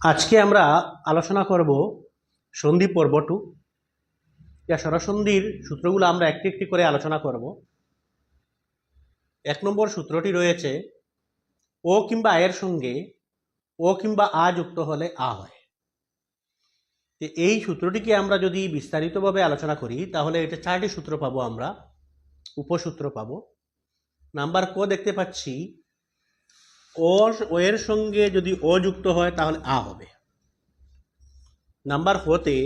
আজকে আমরা আলোচনা করব সন্ধি পর্ব 2। যা স্বরসন্ধির সূত্রগুলো আমরা একটি একটি করে আলোচনা করব। 1 নম্বর সূত্রটি রয়েছে ও কিংবা এর সঙ্গে ও কিংবা আ যুক্ত হলে আ হয়। এই সূত্রটিকে আমরা যদি বিস্তারিতভাবে আলোচনা করি তাহলে এটা 4টি সূত্র পাবো, আমরা উপসূত্র পাবো। নাম্বার ক দেখতে পাচ্ছি ও এর সঙ্গে যদি ও যুক্ত হয় তাহলে আ হবে। নাম্বার হতে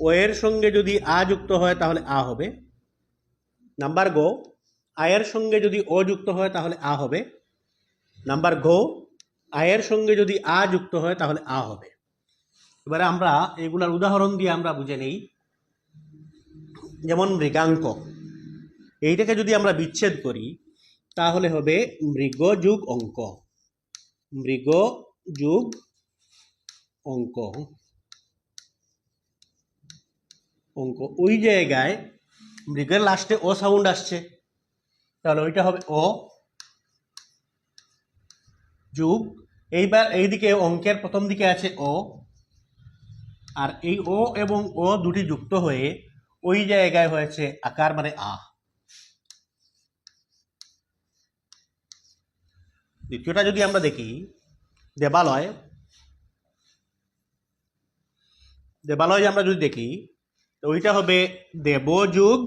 ও এর সঙ্গে যদি আ যুক্ত হয় তাহলে আ হবে। নাম্বার গো আয়ের সঙ্গে যদি ও যুক্ত হয় তাহলে আ হবে। নাম্বার গো আয়ের সঙ্গে যদি আ যুক্ত হয় তাহলে আ হবে। এবারে আমরা এগুলার উদাহরণ দিয়ে আমরা বুঝে নেই। যেমন মৃগাঙ্ক, এইটাকে যদি আমরা বিচ্ছেদ করি তাহলে হবে মৃগ যুগ অঙ্ক। মৃগ যুগ অঙ্ক অঙ্ক ওই জায়গায় মৃগের লাস্টে ও সাউন্ড আসছে, তাহলে ওইটা হবে ও যুগ। এইবার এইদিকে অঙ্কের প্রথম দিকে আছে ও, আর এই ও এবং ও দুটি যুক্ত হয়ে ওই জায়গায় হয়েছে আকার, মানে আ। দ্বিতীয়টা যদি আমরা দেখি দেবালয়, দেবালয় আমরা যদি দেখি তো ওইটা হবে দেবযুগ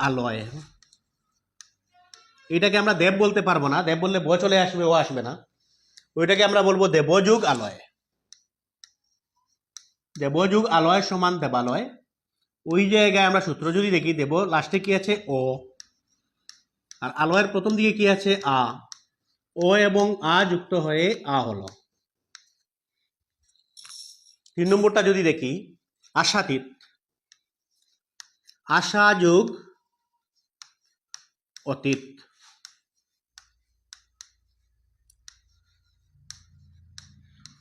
আলয়। এটাকে আমরা দেব বলতে পারবো না, দেব বললে ব চলে আসবে, ও আসবে না। ওইটাকে আমরা বলবো দেবযুগ আলয়। দেবযুগ আলয় সমান দেবালয়। ওই জায়গায় আমরা সূত্র যদি দেখি, দেব লাস্টে কি আছে ও, আর আলয়ের প্রথম দিকে কি আছে আ। ও এবং আ যুক্ত হয়ে আ হলো। 3 নম্বরটা যদি দেখি আশাতীত, আশা যুগ অতীত।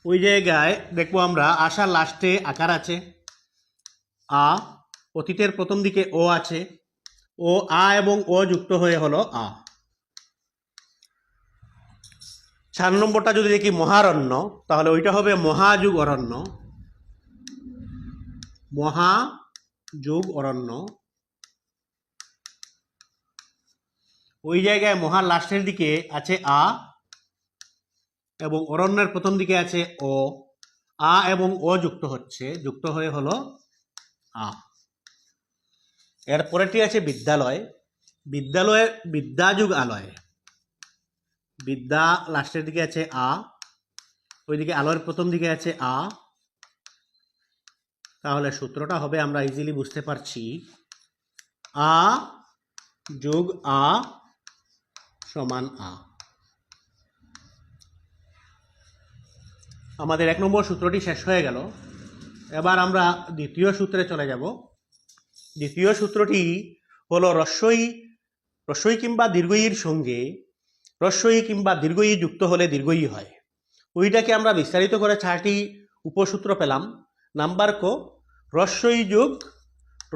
ওই জায়গায় দেখবো আমরা আশার লাস্টে আকার আছে আ, অতীতের প্রথম দিকে ও আছে, ও আ এবং ও যুক্ত হয়ে হলো আ। 4 নম্বরটা যদি দেখি মহারণ্য, তাহলে ওইটা হবে মহাযুগ অরণ্য। মহাযুগ অরণ্য। ওই জায়গায় মহার লাস্টের দিকে আছে আ এবং অরণ্যের প্রথম দিকে আছে ও, আ এবং ও যুক্ত হচ্ছে, যুক্ত হয়ে হলো আ। এর পরেরটি আছে বিদ্যালয়। বিদ্যালয়ে বিদ্যাযুগ আলয়। বিদ্যা লাস্টের দিকে আছে আ, ওইদিকে আলোর প্রথম দিকে আছে আ। তাহলে সূত্রটা হবে, আমরা ইজিলি বুঝতে পারছি, আ যোগ আ সমান আ। আমাদের 1 নম্বর সূত্রটি শেষ হয়ে গেল। এবার আমরা দ্বিতীয় সূত্রে চলে যাব। দ্বিতীয় সূত্রটি হলো রস্বই কিংবা দীর্ঘইর সঙ্গে রস্বই কিংবা দীর্ঘই যুক্ত হলে দীর্ঘই হয়। ওইটাকে আমরা বিস্তারিত করে 4টি উপসূত্র পেলাম। নাম্বার ক রস্বই যোগ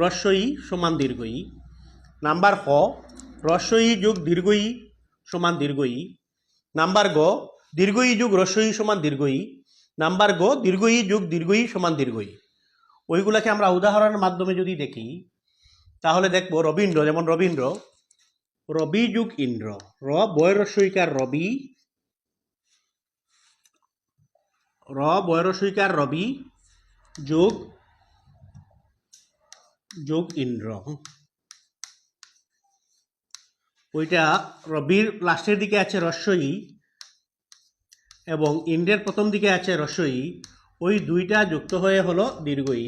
রস্বই সমান দীর্ঘই। নাম্বার ক রস্বই যোগ দীর্ঘই সমান দীর্ঘই। নাম্বার গ দীর্ঘই যোগ রস্বই সমান দীর্ঘই। নাম্বার গ দীর্ঘই যোগ দীর্ঘই সমান দীর্ঘই। ওইগুলাকে আমরা উদাহরণের মাধ্যমে যদি দেখি তাহলে দেখবো রবীন্দ্র, যেমন রবীন্দ্র, রবি যুগ ইন্দ্র। র বয় রস্বইকার রবি, র বয় রস্বইকার রবি যোগ যোগ ইন্দ্র। ওইটা রবির লাস্টের দিকে আছে রস্বই এবং ইন্দ্রের প্রথম দিকে আছে রস্বই, ওই দুইটা যুক্ত হয়ে হলো দীর্ঘই।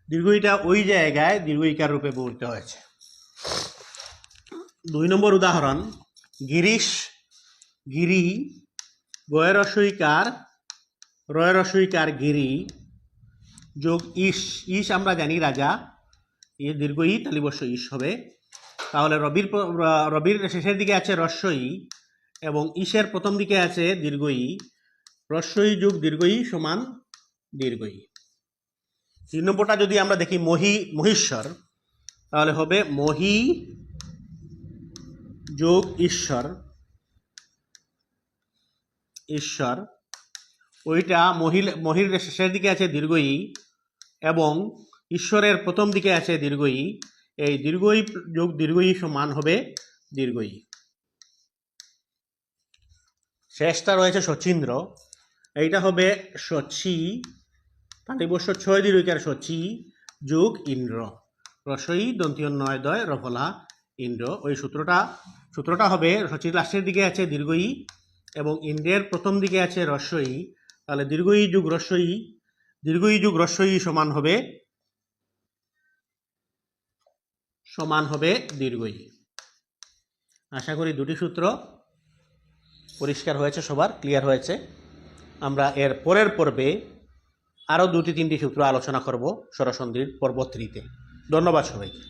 দীর্ঘইটা ওই জায়গায় দীর্ঘইকার রূপে ব্যবহৃত হয়েছে। 2 নম্বর উদাহরণ গিরিশ, গিরি গয় রস্বইকার গিরি যোগ ঈশ। ঈশ আমরা জানি রাজা, এ দীর্ঘই তালিবস্য ঈশ হবে। তাহলে রবির শেষের দিকে আছে রস্বই এবং ঈশের প্রথম দিকে আছে দীর্ঘই। রস্বই যোগ দীর্ঘই সমান দীর্ঘই। 3 নম্বরটা যদি আমরা দেখি মহীশ্বর, তাহলে হবে মহি যোগ ঈশ্বর। ঈশ্বর ওইটা মহির শেষের দিকে আছে দীর্ঘ ই এবং ঈশ্বরের প্রথম দিকে আছে দীর্ঘ ই। এই দীর্ঘ ই যোগ দীর্ঘ ই সমান হবে দীর্ঘ ই। শেষটা রয়েছে শচীন্দ্র, এইটা হবে শচী তালিবস্য ছয় দীর্ঘিকার শচী যোগ ইন্দ্র, রসই দন্তীয় নয় দয় রফলা ইন্দ্র। ওই সূত্রটা হবে শচীর লাস্টের দিকে আছে দীর্ঘ ই এবং ইন্দ্রের প্রথম দিকে আছে রস্বই। তাহলে দীর্ঘ ই যোগ রস্বই, দীর্ঘ ই যোগ রস্বই সমান হবে দীর্ঘ ই। আশা করি দুটি সূত্র পরিষ্কার হয়েছে, সবার ক্লিয়ার হয়েছে। আমরা এর পরের পর্বে আরও 2-3টি সূত্র আলোচনা করব স্বরসন্ধির পর্ব 3-তে। ধন্যবাদ সবাইকে।